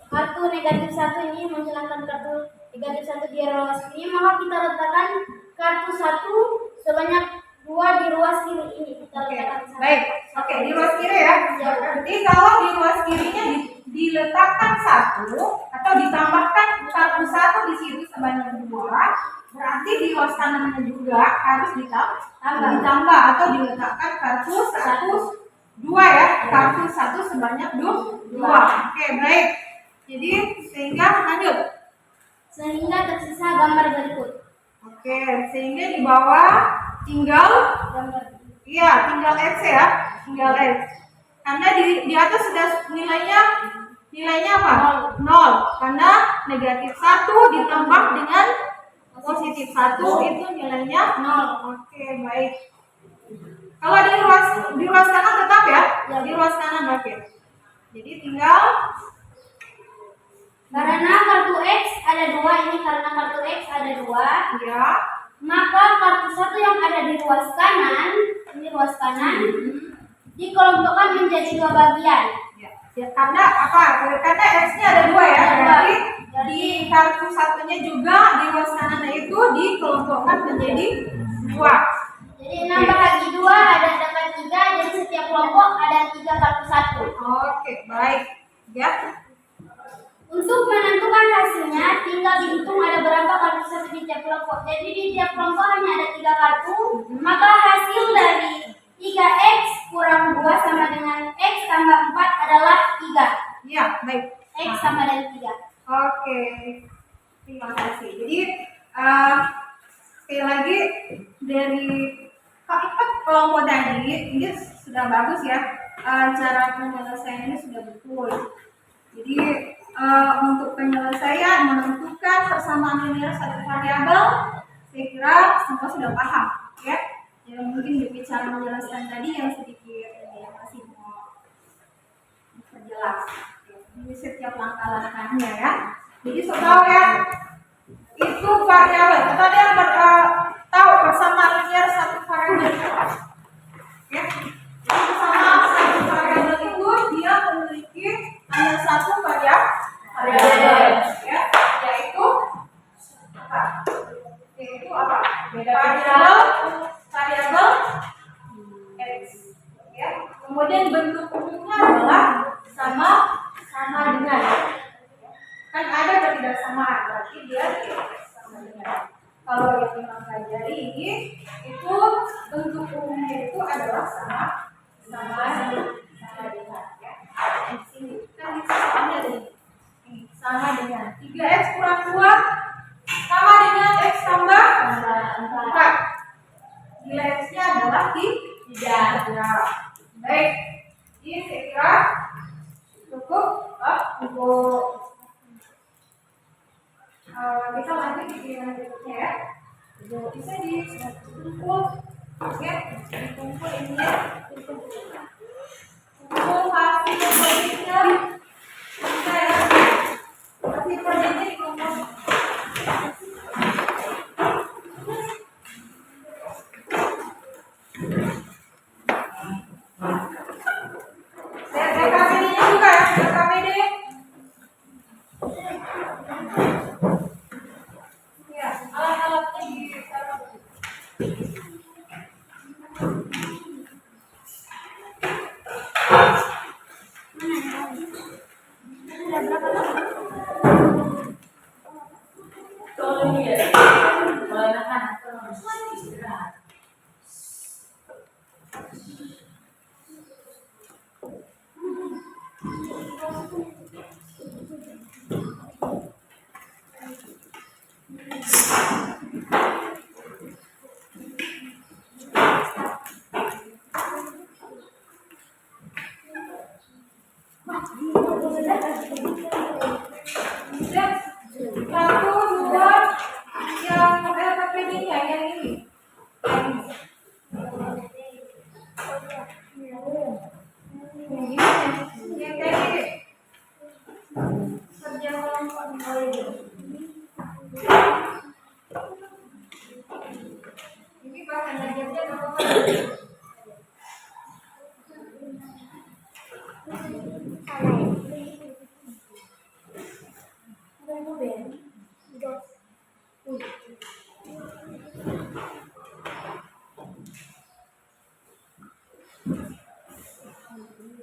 Kartu negatif 1 ini menghilangkan kartu negatif 1 di ruas kiri, maka kita letakkan kartu 1 sebanyak 2 di ruas kiri ini. Kita letakkan baik. Oke, di ruas kiri ya. Jadi kalau di ruas kirinya diletakkan 1 atau ditambahkan kartu 1 di situ sebanyak 2, berarti di ruas kanannya juga harus ditambah atau diletakkan kartu 2 ya. Kartu 1 sebanyak 2. Oke, baik. Jadi sehingga lanjut. Sehingga tersisa gambar berikut. Oke, sehingga di bawah tinggal X ya, tinggal X. Karena di atas sudah nilainya apa? 0. Karena negatif 1 ditambah dengan positif 1 itu nilainya 0. Oke, baik. Kalau di ruas kanan tetap ya? Di ruas kanan oke. Jadi tinggal karena kartu X ada 2, ini karena kartu X ada 2 ya, maka kartu 1 yang ada di ruas kanan, dikelompokkan menjadi 2 bagian. Ya, karena apa? Karena X-nya ada 2 ya, berarti di kartu satunya juga di ruas kanannya itu dikelompokkan menjadi 2. Jadi nambah lagi 2 ada dapat 3, jadi setiap kelompok ada 3 kartu 1. Oke, baik. Ya. Untuk menentukan hasilnya, tinggal dihitung ada berapa kartu 1 di tiap kelompok. Jadi di tiap kelompok hanya ada 3 kartu, maka hasil dari 3X kurang 2 sama dengan X tambah 4 adalah 3. Ya, baik. X sama dengan 3. Oke. Terima kasih. Jadi sekali lagi dari keempat kelompok tadi ini sudah bagus ya. Cara penyelesaiannya sudah betul. Jadi untuk penyelesaian menentukan persamaan linear satu variabel, saya kira semua sudah paham, ya. Yang mungkin lebih cara menjelaskan tadi yang sedikit yang masih mau diperjelas. Ini setiap langkah-langkahnya ya. Jadi tahu ya, itu variabel. Kita ada yang tahu persamaan linear satu variabel. Ya. Persamaan satu variabel itu dia memiliki hanya satu variabel ya, yaitu apa? Variabel X ya. Kemudian bentuk umumnya adalah sama dengan, kan ada atau tidak sama, berarti dia sama dengan. Kalau yang kita pelajari ini itu bentuk umumnya itu adalah sama dengan ya. Di sini kan soalnya ini sama dengan 3X kurang 2 sama dengan X tambah 4. Nilai X-nya adalah 3. Baik, ini saya kira cukup untuk kita lanjut di video berikutnya ya. Bisa dikumpul ya, dikumpul ini ya. Hasil proyeknya bisa ya. Hasil proyeknya dikumpul. KPD-nya juga ya, KPD. Ya, alat-alatnya ditaruh. Ini bahan belajarnya berapa?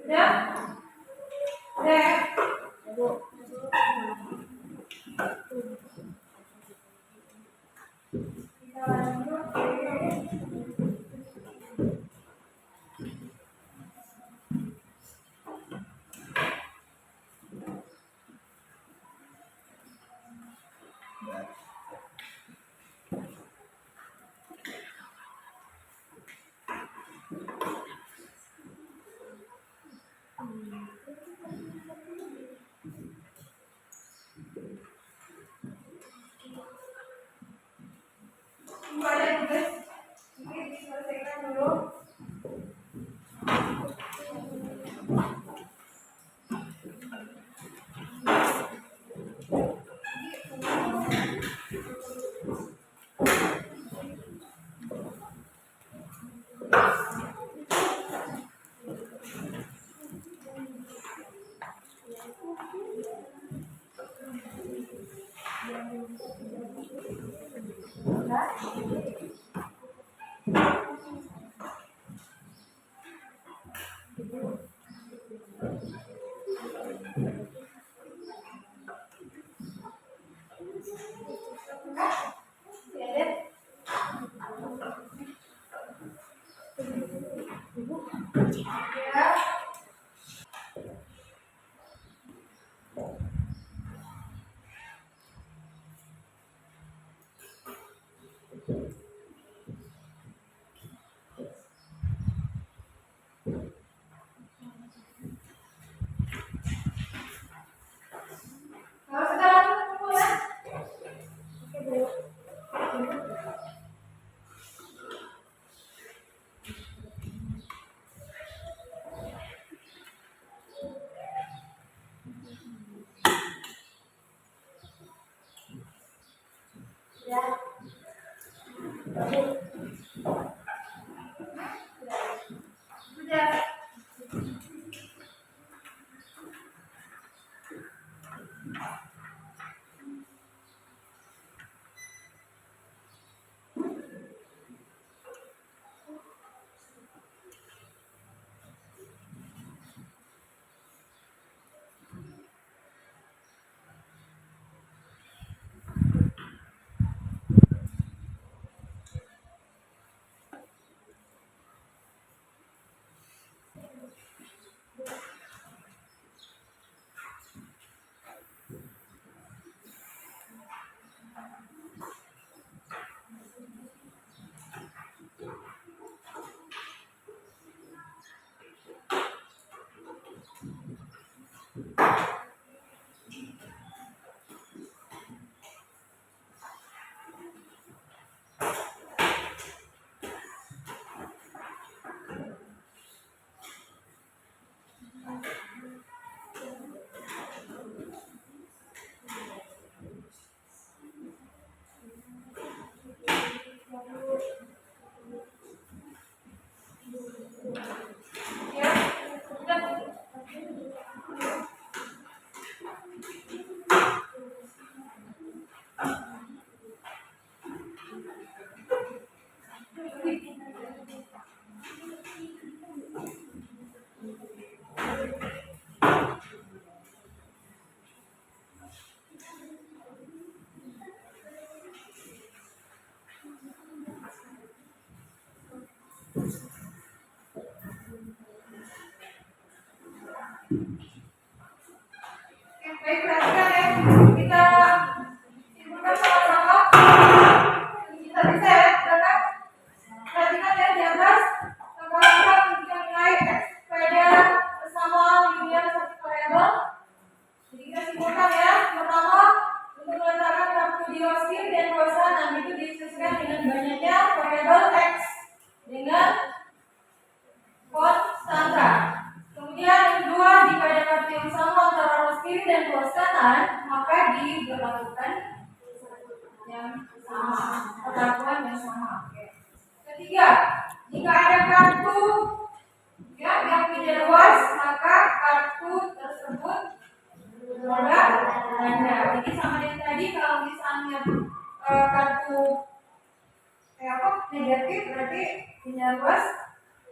Udah? Udah ya? Kita lanjut ada tugas. Ini diselesaikan dulu. Kalau sekarang ketemu ya. Oke, Bu. Ya. Sudah. Ya. Sudah. Baik, perhatikan ya. Kita simpulkan sama-sama. Kita bisa ya, silakan. Perhatikan ya di atas. Langkah-langkah untuk nilai X pada bersama linear satu variabel. Jadi kita simpulkan ya. Pertama, untuk meletakkan waktu di oscil dan kosan itu disesuaikan dengan banyaknya variabel X dengan konstanta. Kemudian yang kedua, jika ada waktu yang sama antara row kiri dan row kanan, maka diberlakukan yang sama, perlakuan yang sama. Oke. Ketiga, jika ada kartu ya yang tidak luas, maka kartu tersebut bertanda tanda. Jadi sama dengan tadi, kalau misalnya kartu negatif, berarti tidak luas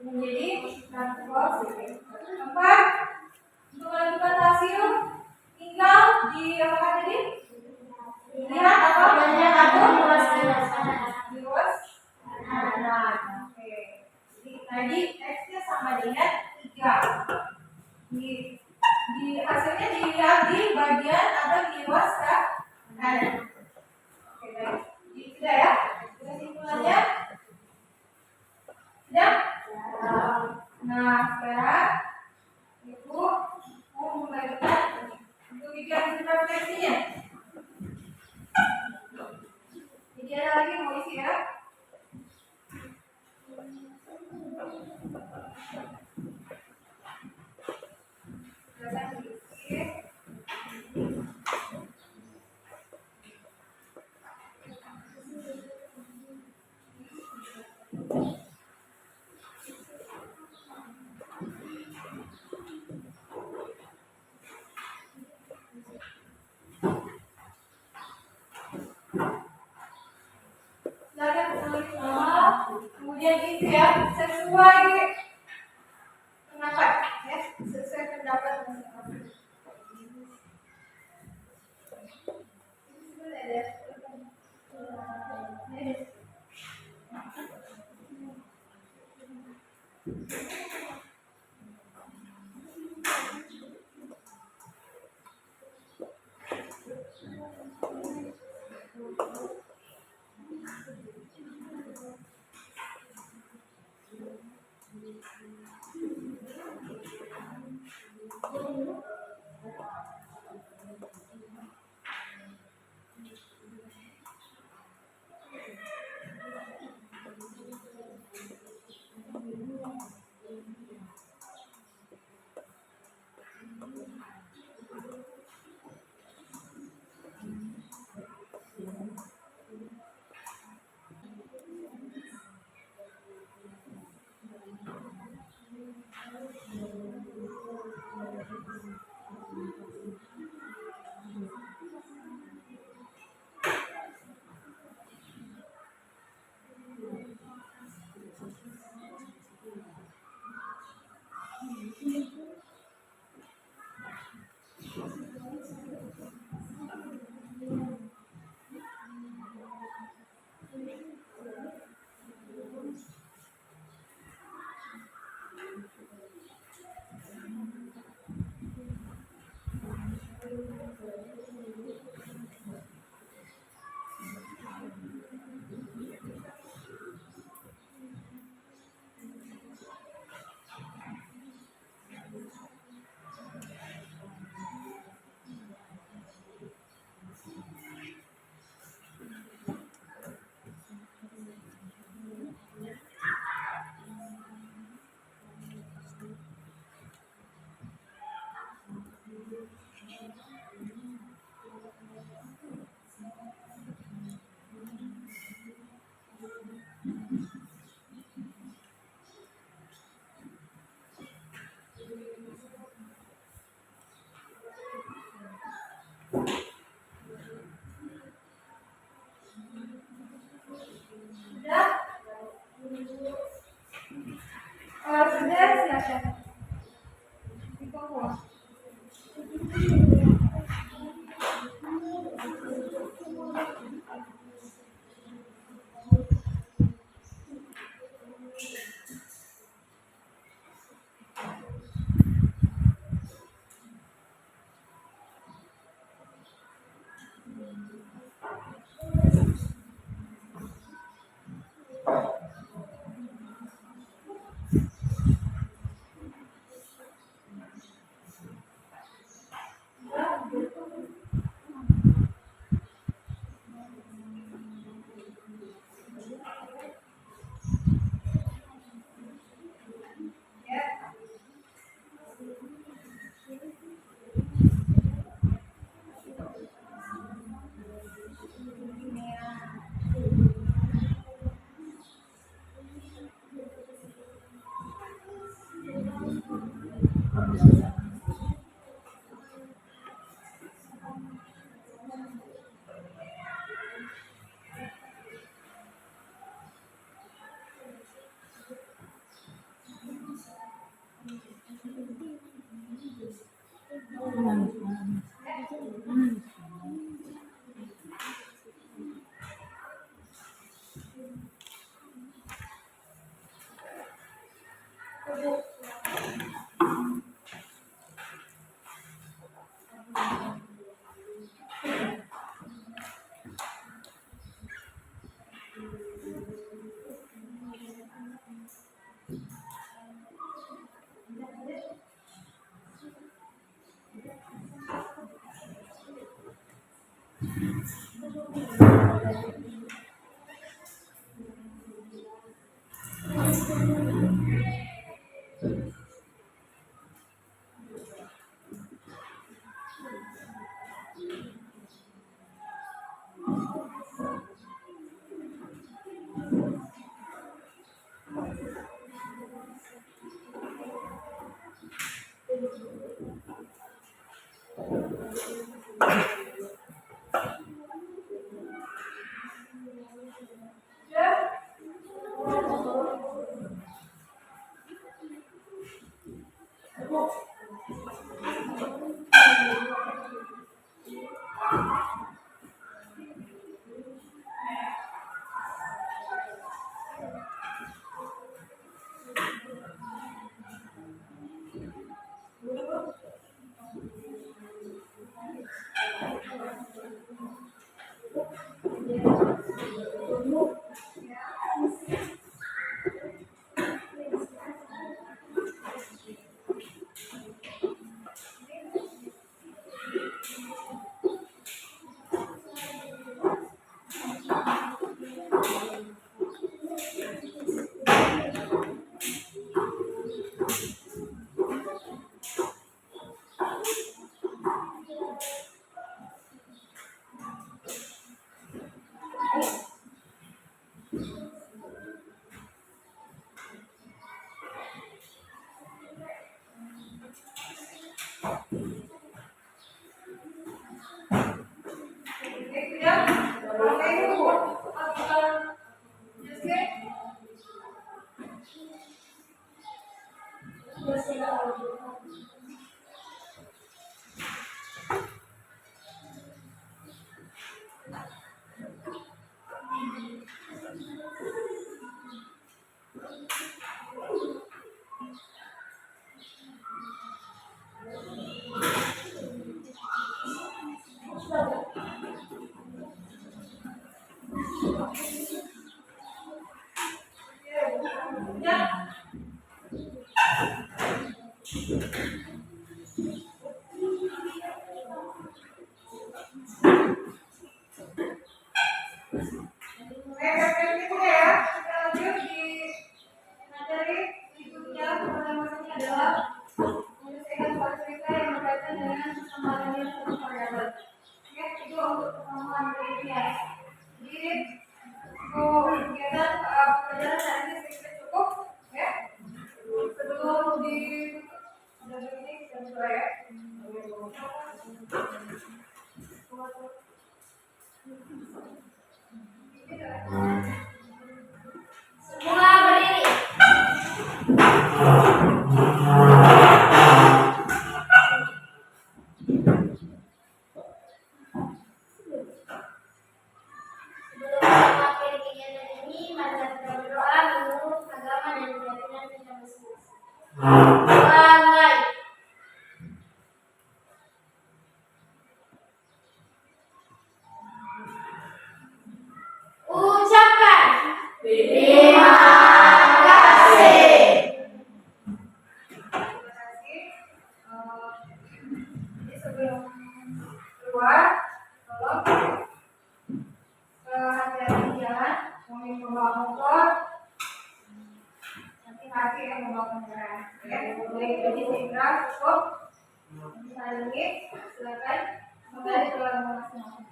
menjadi kartu positif. Keempat, untuk menentukan hasil tinggal di apa tadi? Lihat apa banyak atau luas kanan. Oke. Jadi tadi X-nya sama dengan 3. Di hasilnya dilihat di bagian atau di luas kanan. Oke, baik. Jadi sudah ya. Kesimpulannya sudah. Nah, sekarang Ibu mau membagikan untuk bikin refleksinya. Jadi ada lagi mau isi ya. Kemudian itu ya sesuai pendapat ya, sesuai pendapat masing-masing. Sudah silakan. Dipotong. Semua berdiri. Sebelum mengakhiri kegiatan ini, mari kita berdoa menurut agama dan keyakinan kita masing-masing. Doa mulai. Ucapkan terima kasih. Jadi sebelum keluar, tolong hati-hati jalan, mau membawa motor, hati-hati yang membawa kendaraan. Ya, baik jadi sehingga cukup. Misalnya ini, silakan kembali ke rumah masing-masing.